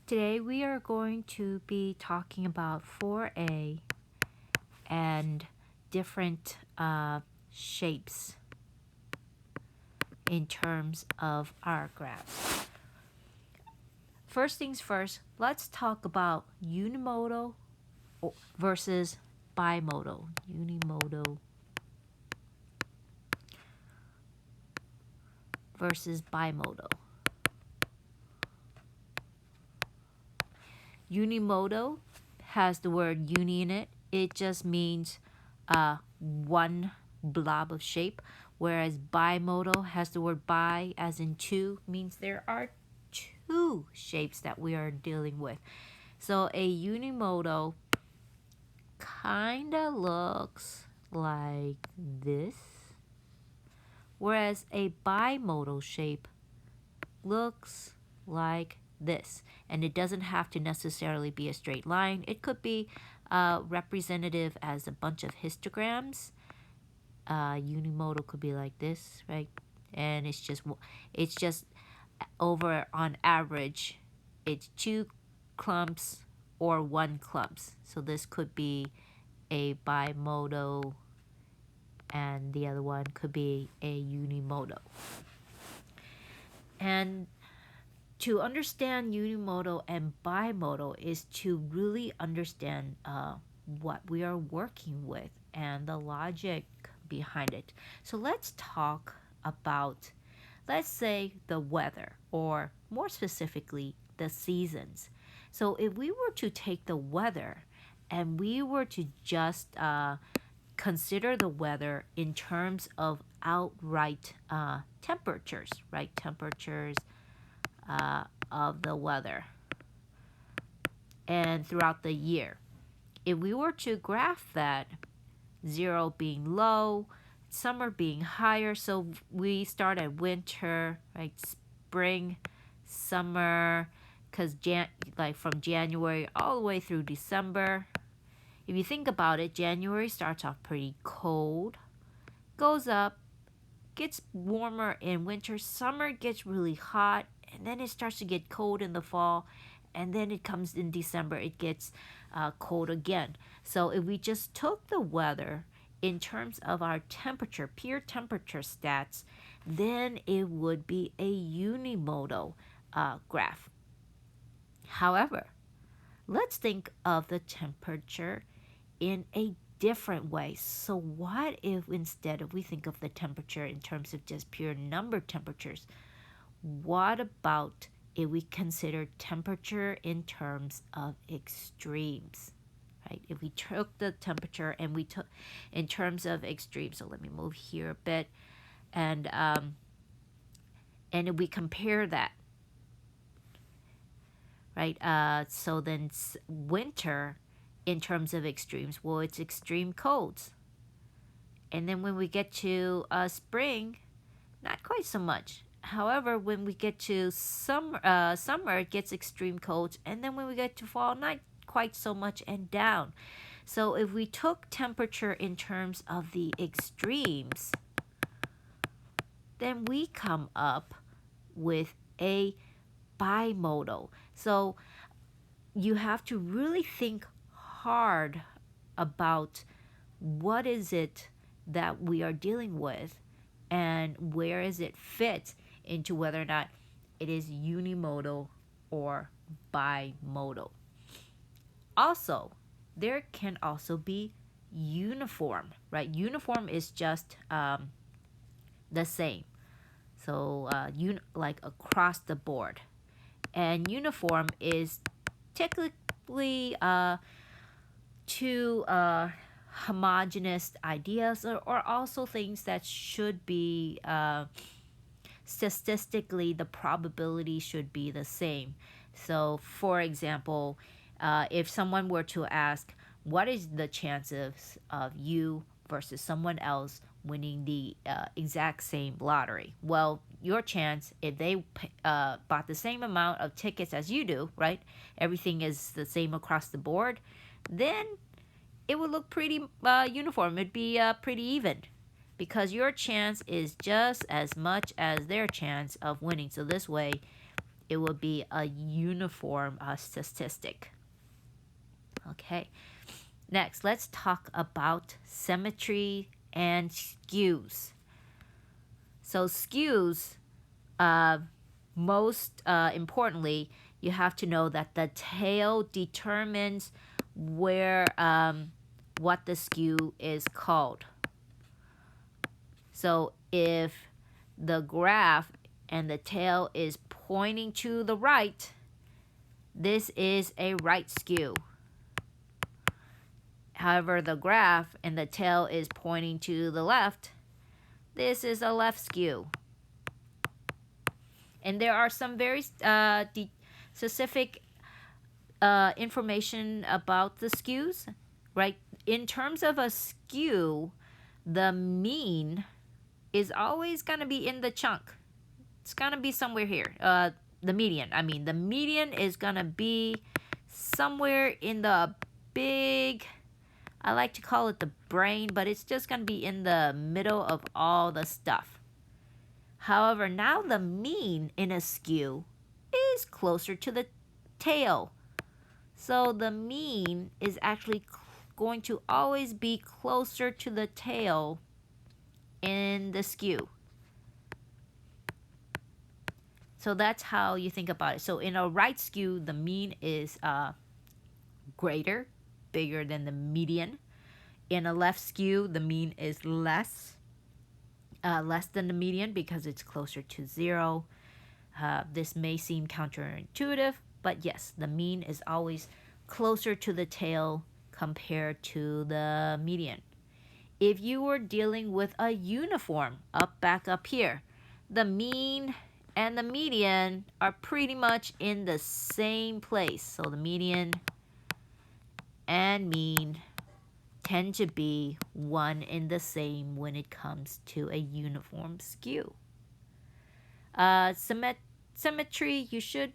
Today we are going to be talking about 4A and different shapes in terms of our graphs. First things first, let's talk about unimodal versus bimodal. Unimodal versus bimodal. Unimodal has the word uni in it. It just means one blob of shape, whereas bimodal has the word bi as in two, means there are two shapes that we are dealing with. So a unimodal kind of looks like this, whereas a bimodal shape looks like this. And it doesn't have to necessarily be a straight line. It could be representative as a bunch of histograms. Unimodal could be like this, right? And it's just over on average, it's two clumps or one clumps. So this could be a bimodal and the other one could be a unimodal. And to understand unimodal and bimodal is to really understand what we are working with and the logic behind it. So let's talk about, let's say, the weather, or more specifically, the seasons. So if we were to take the weather and we were to just consider the weather in terms of outright temperatures, right? Temperatures of the weather and throughout the year. If we were to graph that, zero being low, summer being higher, so we start at winter, right? Spring, summer, because like from January all the way through December. If you think about it, January starts off pretty cold, goes up, gets warmer in winter, summer gets really hot, and then it starts to get cold in the fall, and then it comes in December, it gets cold again. So if we just took the weather in terms of our temperature, pure temperature stats, then it would be a unimodal graph. However, let's think of the temperature in a different way. So what if instead of we think of the temperature in terms of just pure number temperatures, what about if we consider temperature in terms of extremes? Right? If we took the temperature and we took in terms of extremes, so let me move here a bit, and if we compare that, right? So then winter in terms of extremes, well, it's extreme colds. And then when we get to spring, not quite so much. However, when we get to summer, it gets extreme colds. And then when we get to fall, not quite so much and down. So if we took temperature in terms of the extremes, then we come up with a bimodal. So you have to really think hard about what is it that we are dealing with and where is it fit into whether or not it is unimodal or bimodal. Also, there can also be uniform, right? Uniform is just the same. So like across the board. And uniform is technically two homogeneous ideas, or also things that should be statistically, the probability should be the same. So for example, if someone were to ask, what is the chances of you versus someone else winning the exact same lottery? Well, your chance, if they bought the same amount of tickets as you do, right? Everything is the same across the board, then it would look pretty uniform. It'd be pretty even, because your chance is just as much as their chance of winning. So this way, it will be a uniform statistic. Okay, next let's talk about symmetry and skews. So skews, most importantly, you have to know that the tail determines where what the skew is called. So if the graph and the tail is pointing to the right, this is a right skew. However, the graph and the tail is pointing to the left, this is a left skew. And there are some very specific information about the skews, right? In terms of a skew, the mean is always going to be in the chunk. It's going to be somewhere here. The median. The median is going to be somewhere in the big, I like to call it the brain, but it's just going to be in the middle of all the stuff. However, now the mean in a skew is closer to the tail. So the mean is actually going to always be closer to the tail in the skew. So that's how you think about it. So in a right skew, the mean is bigger than the median. In a left skew, the mean is less than the median because it's closer to 0. This may seem counterintuitive, but yes, the mean is always closer to the tail compared to the median. If you were dealing with a uniform, back up here, the mean and the median are pretty much in the same place. So the median and mean tend to be one and the same when it comes to a uniform skew. Symmetry, you should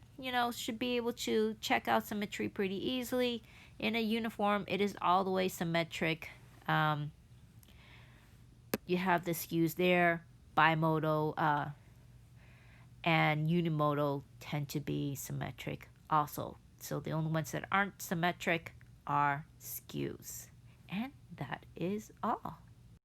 be able to check out symmetry pretty easily. In a uniform, it is all the way symmetric. You have the skews there. Bimodal and unimodal tend to be symmetric also. So the only ones that aren't symmetric are skews. And that is all.